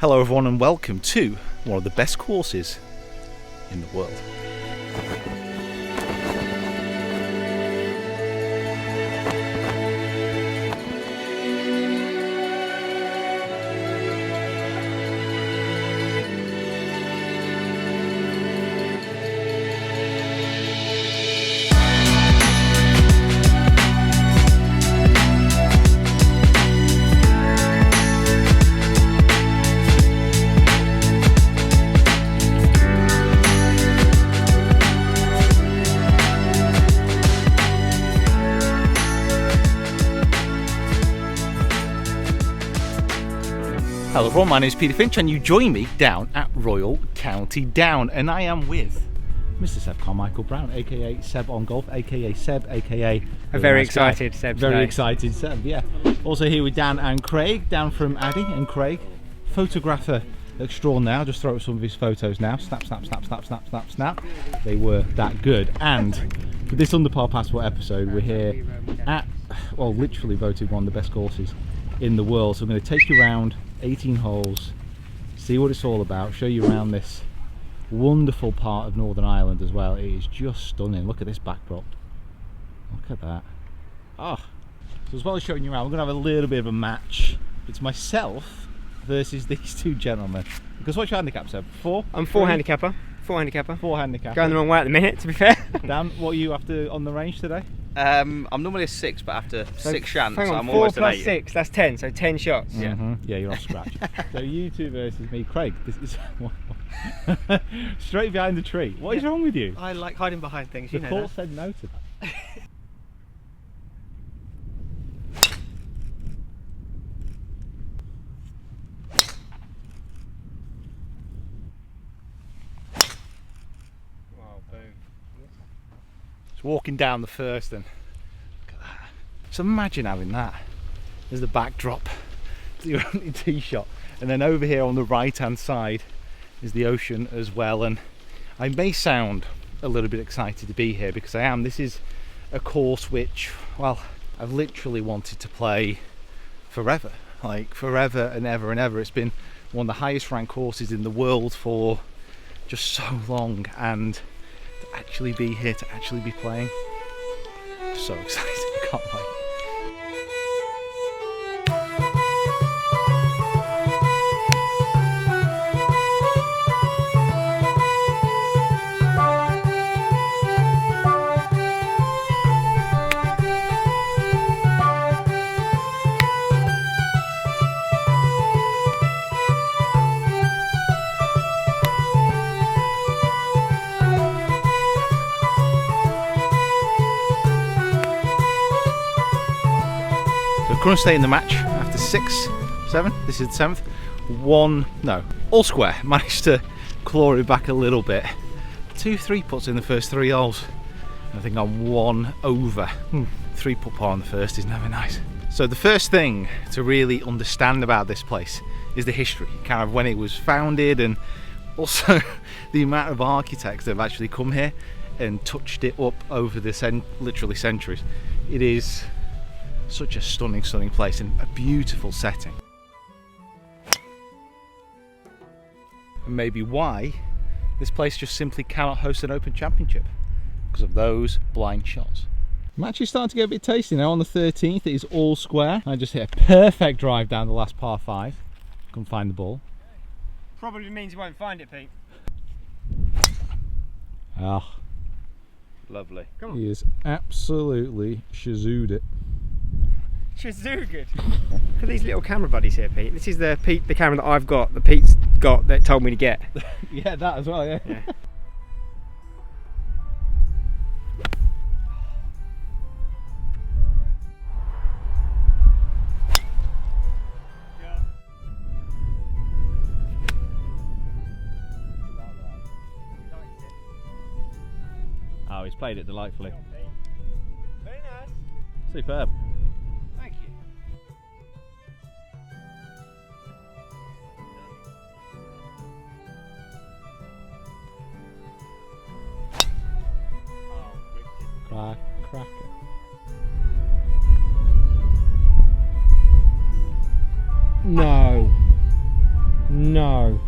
Hello everyone and welcome to one of the best courses in the world. Hello everyone, my name is Peter Finch and you join me down at Royal County Down, and I am with Mr. Seb Carmichael Brown, aka Seb on Golf, aka Seb, aka a very excited Seb. Very excited Seb, yeah. Also here with Dan and Craig, Dan from Addy, and Craig, photographer extraordinaire. I'll just throw up some of his photos now. Snap, snap, snap, snap, snap, snap, snap. They were that good. And for this Under Par Passport episode, we're here at, well, literally voted one of the best courses in the world. So I'm going to take you around 18 holes, see what it's all about, show you around this wonderful part of Northern Ireland as well. It is just stunning. Look at this backdrop. Look at that. Ah. So as well as showing you around, we're going to have a little bit of a match. It's myself versus these two gentlemen. Because what's your handicap, Seb? Four? I'm four handicapper. Four handicapper. Four handicapper. Going the wrong way at the minute, to be fair. Dan, what are you after on the range today? I'm normally a 6, but after So 6 shots, hang on, I'm 4 almost an plus 8. 6, that's 10, so 10 shots. Yeah, you're off scratch. So you two versus me. Craig, this is straight behind the tree. What is wrong with you? I like hiding behind things, The you know court that. said no to that. Wow, boom. Just walking down the first and look at that. So imagine having that as the backdrop to your only tee shot, and then over here on the right hand side is the ocean as well. And I may sound a little bit excited to be here because I am. This is a course which, well, I've literally wanted to play forever, like forever and ever and ever. It's been one of the highest ranked courses in the world for just so long, and to actually be here, to actually be playing, so excited. I can't wait. Current state in the match after 6, 7, this is the 7th, all square. Managed to claw it back a little bit. 2 3-putts in the first 3 holes. I think I'm 1 over. 3-putt par on the first is never nice. So the first thing to really understand about this place is the history, kind of when it was founded, and also the amount of architects that have actually come here and touched it up over the literally centuries. It is such a stunning place and a beautiful setting. And maybe why this place just simply cannot host an Open Championship, because of those blind shots. I'm actually starting to get a bit tasty now. On the 13th it is all square. I just hit a perfect drive down the last par 5. Couldn't find the ball. Probably means you won't find it, Pete. Ah, Lovely. Come on. he is absolutely shazooed it. Shazoo good. For these little camera buddies here, Pete. This is the camera that I've got, that Pete's got, that told me to get. Yeah, that as well, yeah. Oh, he's played it delightfully. Very nice. Superb. Thank you. Cracker. No. No. no.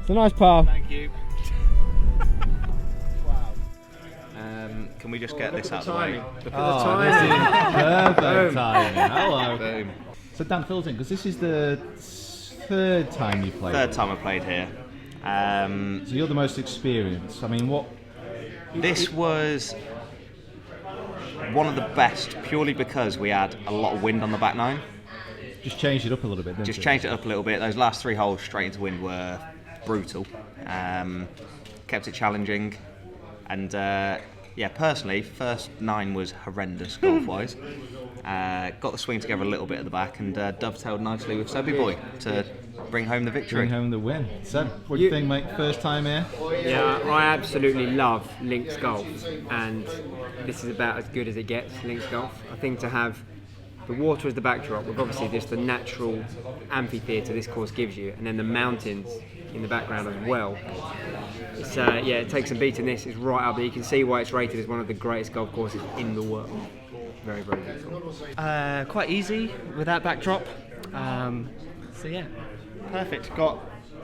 It's a nice par. Thank you. Can we just get this out of the way? Look at the timing. Perfect timing. Hello. Boom. So Dan, fill us in, because this is the third time you played. Third time I played here. So you're the most experienced. I mean, what? This was one of the best, purely because we had a lot of wind on the back nine. Just changed it up a little bit, didn't Just it? changed it up a little bit. Those last 3 holes straight into wind were brutal. Kept it challenging, and yeah, personally, first 9 was horrendous golf-wise. Got the swing together a little bit at the back, and dovetailed nicely with Sebby Boy to bring home the victory. Bring home the win. So, what do you think, mate? First time here? Yeah, I absolutely love links golf, and this is about as good as it gets, links golf. I think to have the water as the backdrop, with obviously just the natural amphitheatre this course gives you, and then the mountains in the background as well. It's, yeah, it takes some beating. This is right up there. You can see why it's rated as one of the greatest golf courses in the world. Very, very beautiful. Quite easy with that backdrop. So yeah, perfect. Got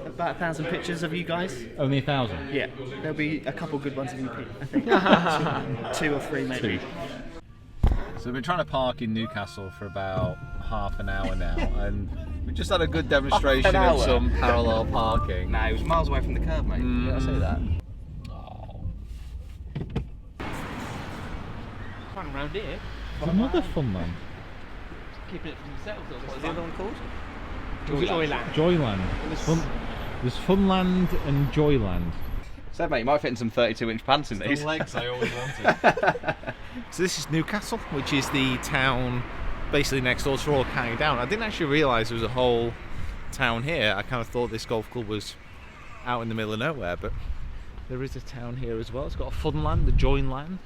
about 1,000 pictures of you guys. Only 1,000? Yeah, there'll be a couple good ones of you, Pete, I think. two or three maybe. So we've been trying to park in Newcastle for about half an hour now, and we just had a good demonstration of some parallel parking. Nah, it was miles away from the curb, mate. Did I say that? Fun around here. It's another fun one. Keeping it for themselves. What was the other one called? Joyland. Joyland. There's Funland and Joyland. So, mate, you might fit in some 32-inch pants in these. The legs I always wanted. So this is Newcastle, which is the town basically next door to Royal County Down. I didn't actually realise there was a whole town here. I kind of thought this golf club was out in the middle of nowhere, but there is a town here as well. It's got a Funland, the Joyland.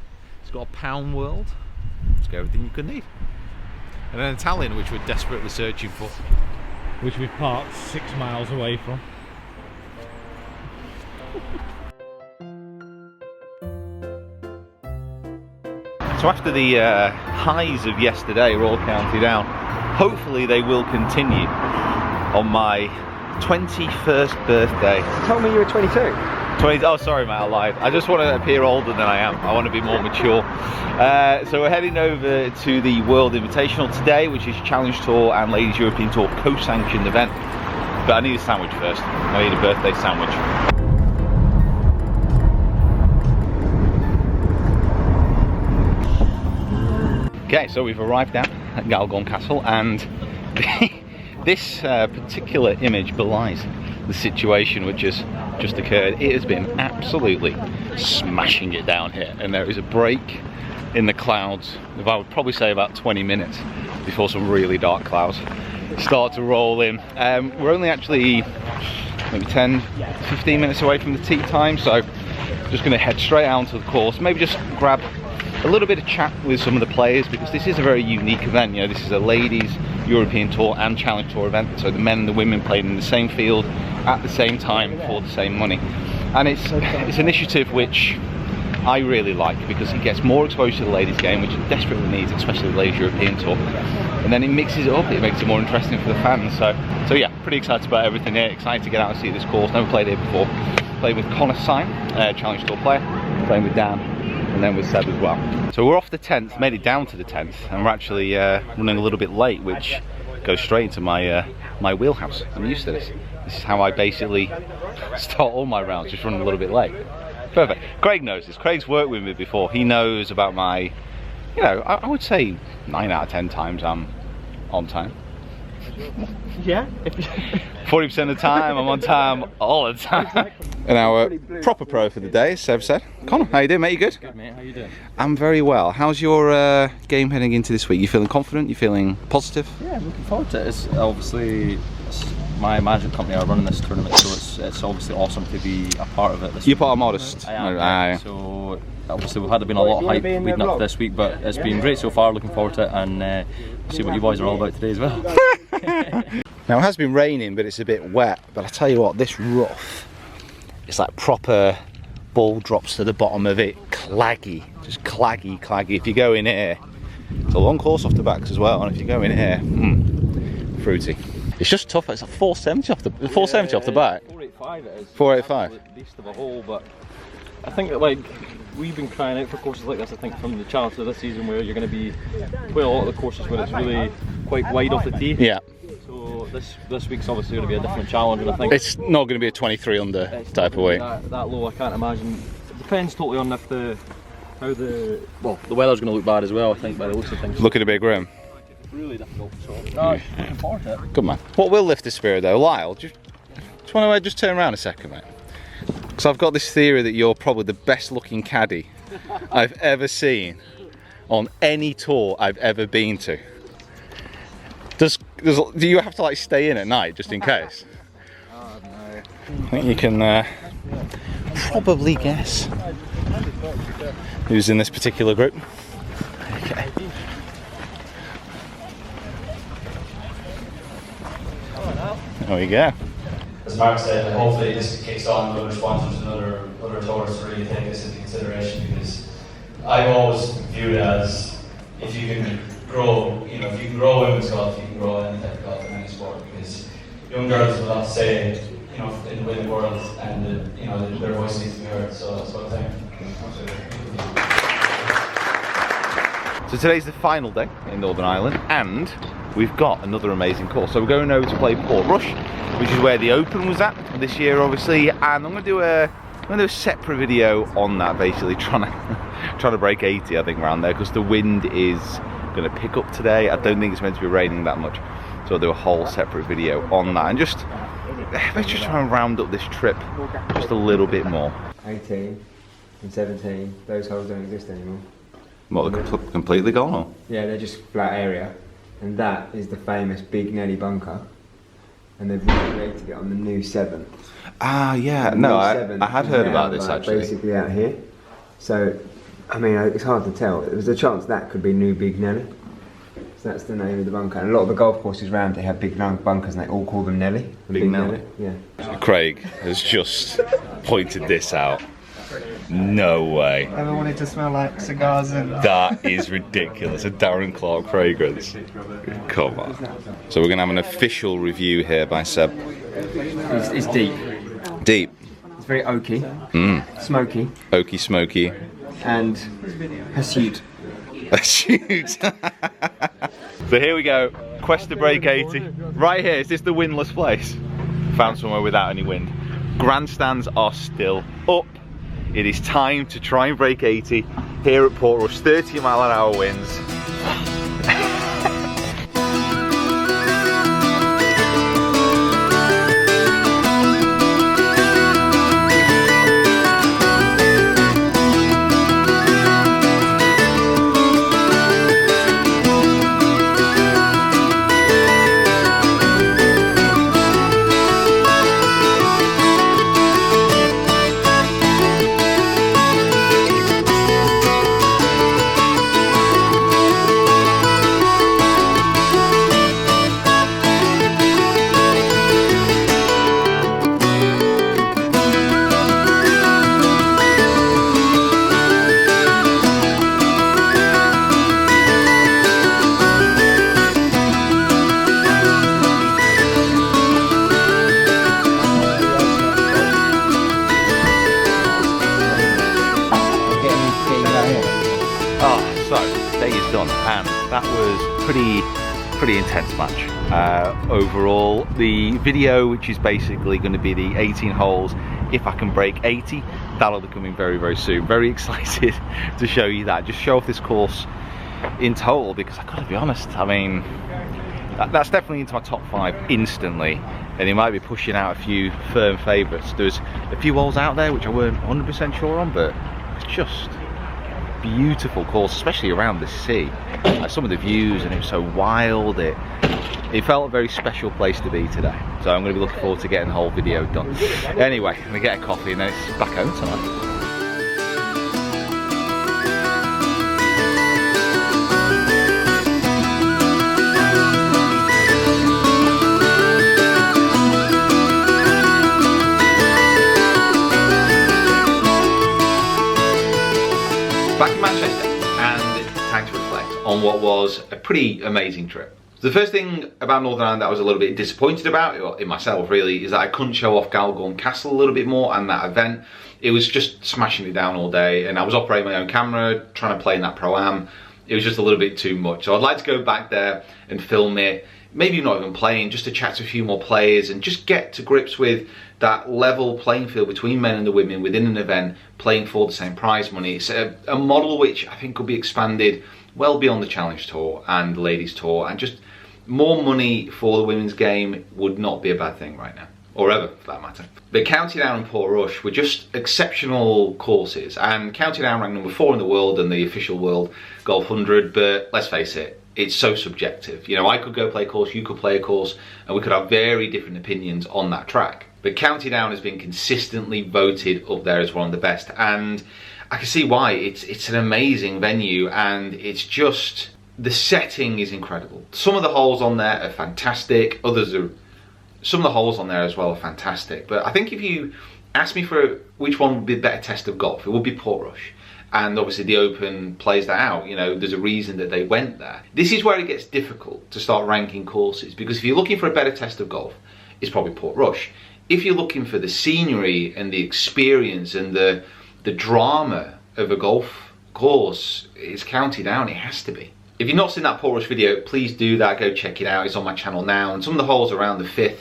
It's got a Pound World. It's got everything you could need. And an Italian, which we're desperately searching for, which we've parked 6 miles away from. So after the highs of yesterday, Royal County Down, hopefully they will continue on my 21st birthday. You told me you were 22. 20, oh sorry mate, I lied. I just want to appear older than I am. I want to be more mature. So we're heading over to the World Invitational today, which is Challenge Tour and Ladies European Tour co-sanctioned event. But I need a sandwich first. I need a birthday sandwich. Okay, so we've arrived now at Galgorm Castle, and this particular image belies the situation which has just occurred. It has been absolutely smashing it down here, and there is a break in the clouds of, I would probably say, about 20 minutes before some really dark clouds start to roll in. We're only actually maybe 10-15 minutes away from the tee time, so just going to head straight out to the course, maybe just grab a little bit of chat with some of the players, because this is a very unique event. You know, this is a ladies European Tour and Challenge Tour event, so the men and the women played in the same field at the same time for the same money, and it's an initiative which I really like, because it gets more exposure to the ladies game, which it desperately needs, especially the ladies European Tour, and then it mixes it up, it makes it more interesting for the fans. So yeah, pretty excited about everything here, excited to get out and see this course. Never played here before. Played with Connor Syme, Challenge Tour player, playing with Dan, and then with Seb as well. So we're off the 10th, made it down to the 10th, and we're actually running a little bit late, which goes straight into my my wheelhouse. I'm used to this. This is how I basically start all my rounds, just running a little bit late. Perfect. Craig knows this. Craig's worked with me before. He knows about my, you know, I would say 9 out of 10 times I'm on time. Yeah. 40% of the time I'm on time all the time. And our proper pro for the day, as Seb said. Connor, how you doing, mate? You good? Good, mate. How you doing? I'm very well. How's your game heading into this week? You feeling confident? You feeling positive? Yeah, I'm looking forward to it. It's obviously my management company are running this tournament, so it's obviously awesome to be a part of it. You're part of Modest. I am. Yeah. So obviously we've had been a lot of hype leading up to this week, but it's been great so far. Looking forward to it, and see what you boys are all about today as well. Now it has been raining, but it's a bit wet. But I tell you what, this rough, it's like proper ball drops to the bottom of it, claggy, just claggy. If you go in here, it's a long course off the backs as well, and if you go in here, fruity. It's just tough. It's like 470 off the 470 off the back. 485 it is. 485. Beast of a hole, but I think that like we've been crying out for courses like this. I think from the challenge of this season, where you're going to be well, a lot of the courses where it's really quite wide off the tee. Yeah. So this week's obviously going to be a different challenge, and I think It's not going to be a 23 under type of weight. That low, I can't imagine. It depends totally on if the weather's going to look bad as well. I think by the looks of things. Looking a big rim. Really difficult. So looking forward to it. Good man. What will lift his spirit though, Lyle? Just want to just turn around a second, mate. Because I've got this theory that you're probably the best looking caddy I've ever seen on any tour I've ever been to. Do you have to like stay in at night just in case? Oh, no. I think you can probably guess who's in this particular group. Okay. There we go. As Mark said, hopefully this kicks on other sponsors and other tours to really take this into consideration, because I've always viewed it as if you can grow, if you can grow women's golf, you can grow any type of golf in any sport, because young girls have a lot to say, in the winning world, and their voice needs to be heard. So that's what I think. So today's the final day in Northern Ireland, and we've got another amazing course. So we're going over to play Portrush, which is where the Open was at this year, obviously. And I'm going to do a separate video on that, basically trying to break 80, I think, around there, because the wind is going to pick up today. I don't think it's meant to be raining that much, so I'll do a whole separate video on that, and let's just try and round up this trip just a little bit more. 18 and 17, those holes don't exist anymore. What, they're completely gone? Or? Yeah, they're just flat area. And that is the famous Big Nelly bunker. And they've recreated it on the new 7. Ah, yeah. No, I had heard about this actually. Basically out here. So, I mean, it's hard to tell. There's a chance that could be new Big Nelly. So that's the name of the bunker. And a lot of the golf courses around it have big bunkers, and they all call them Nelly. Big Nelly? Yeah. Craig has just pointed this out. No way. Ever wanted to smell like cigars and... That is ridiculous. A Darren Clark fragrance. Come on. So we're going to have an official review here by Seb. It's deep. Deep. It's very oaky. Smoky. Oaky smoky. And hirsute. Shoot. So here we go. Quest to break 80. Right here. Is this the windless place? Found somewhere without any wind. Grandstands are still up. It is time to try and break 80 here at Portrush. 30-mile-an-hour winds. Done, and that was pretty intense match. Overall, the video, which is basically going to be the 18 holes if I can break 80, that'll be coming very, very soon. Very excited to show you that, just show off this course in total, because I gotta be honest, I mean, that's definitely into my top 5 instantly, and he might be pushing out a few firm favourites. There's a few holes out there which I weren't 100% sure on, but it's just beautiful course, especially around the sea. Some of the views, and it was so wild. It felt a very special place to be today. So I'm going to be looking forward to getting the whole video done. Anyway, I'm going to get a coffee and then it's back home tonight. and time to reflect on what was a pretty amazing trip. The first thing about Northern Ireland that I was a little bit disappointed about, in myself really, is that I couldn't show off Galgorm Castle a little bit more and that event. It was just smashing it down all day, and I was operating my own camera, trying to play in that Pro-Am. It was just a little bit too much. So I'd like to go back there and film it, maybe not even playing, just to chat to a few more players and just get to grips with that level playing field between men and the women within an event, playing for the same prize money. It's a model which I think could be expanded well beyond the Challenge Tour and the Ladies Tour, and just more money for the women's game would not be a bad thing right now, or ever for that matter. But County Down and Portrush were just exceptional courses, and County Down ranked number 4 in the world and the official World Golf 100, but let's face it, it's so subjective. You know, I could go play a course, you could play a course, and we could have very different opinions on that track. But County Down has been consistently voted up there as one of the best, and I can see why. It's an amazing venue, and it's just, the setting is incredible. Some of the holes on there are fantastic, some of the holes on there as well are fantastic, but I think if you ask me for which one would be the better test of golf, it would be Portrush. And obviously the Open plays that out, you know, there's a reason that they went there. This is where it gets difficult to start ranking courses, because if you're looking for a better test of golf, it's probably Portrush. If you're looking for the scenery and the experience and the drama of a golf course, it's County Down, it has to be. If you've not seen that Portrush video, please do that, go check it out, it's on my channel now, and some of the holes around the 5th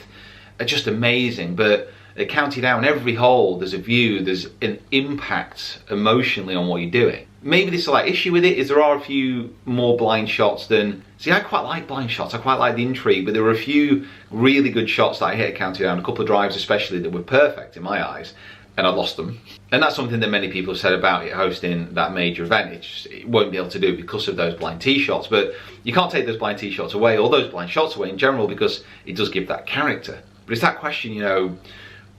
are just amazing, but at County Down, every hole, there's a view, there's an impact emotionally on what you're doing. Maybe the slight issue with it is there are a few more blind shots than... See, I quite like blind shots, I quite like the intrigue, but there were a few really good shots that I hit at County Down, a couple of drives especially, that were perfect in my eyes, and I lost them. And that's something that many people have said about it hosting that major event. It won't be able to do because of those blind tee shots, but you can't take those blind tee shots away, or those blind shots away in general, because it does give that character. But it's that question, you know,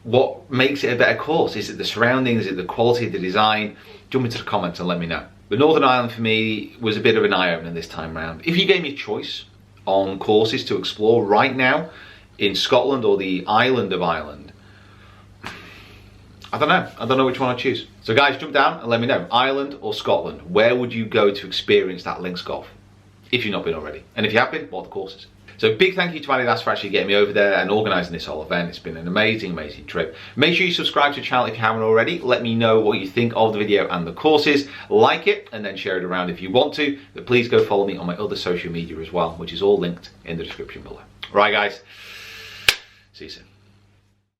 what makes it a better course? Is it the surroundings? Is it the quality of the design? Jump into the comments and let me know. But Northern Ireland for me was a bit of an eye-opener this time round. If you gave me a choice on courses to explore right now in Scotland or the island of Ireland, I don't know. I don't know which one I'd choose. So guys, jump down and let me know. Ireland or Scotland, where would you go to experience that links golf? If you've not been already. And if you have been, what are the courses? So big thank you to Adidas for actually getting me over there and organising this whole event. It's been an amazing, amazing trip. Make sure you subscribe to the channel if you haven't already. Let me know what you think of the video and the courses. Like it and then share it around if you want to. But please go follow me on my other social media as well, which is all linked in the description below. Right guys, see you soon.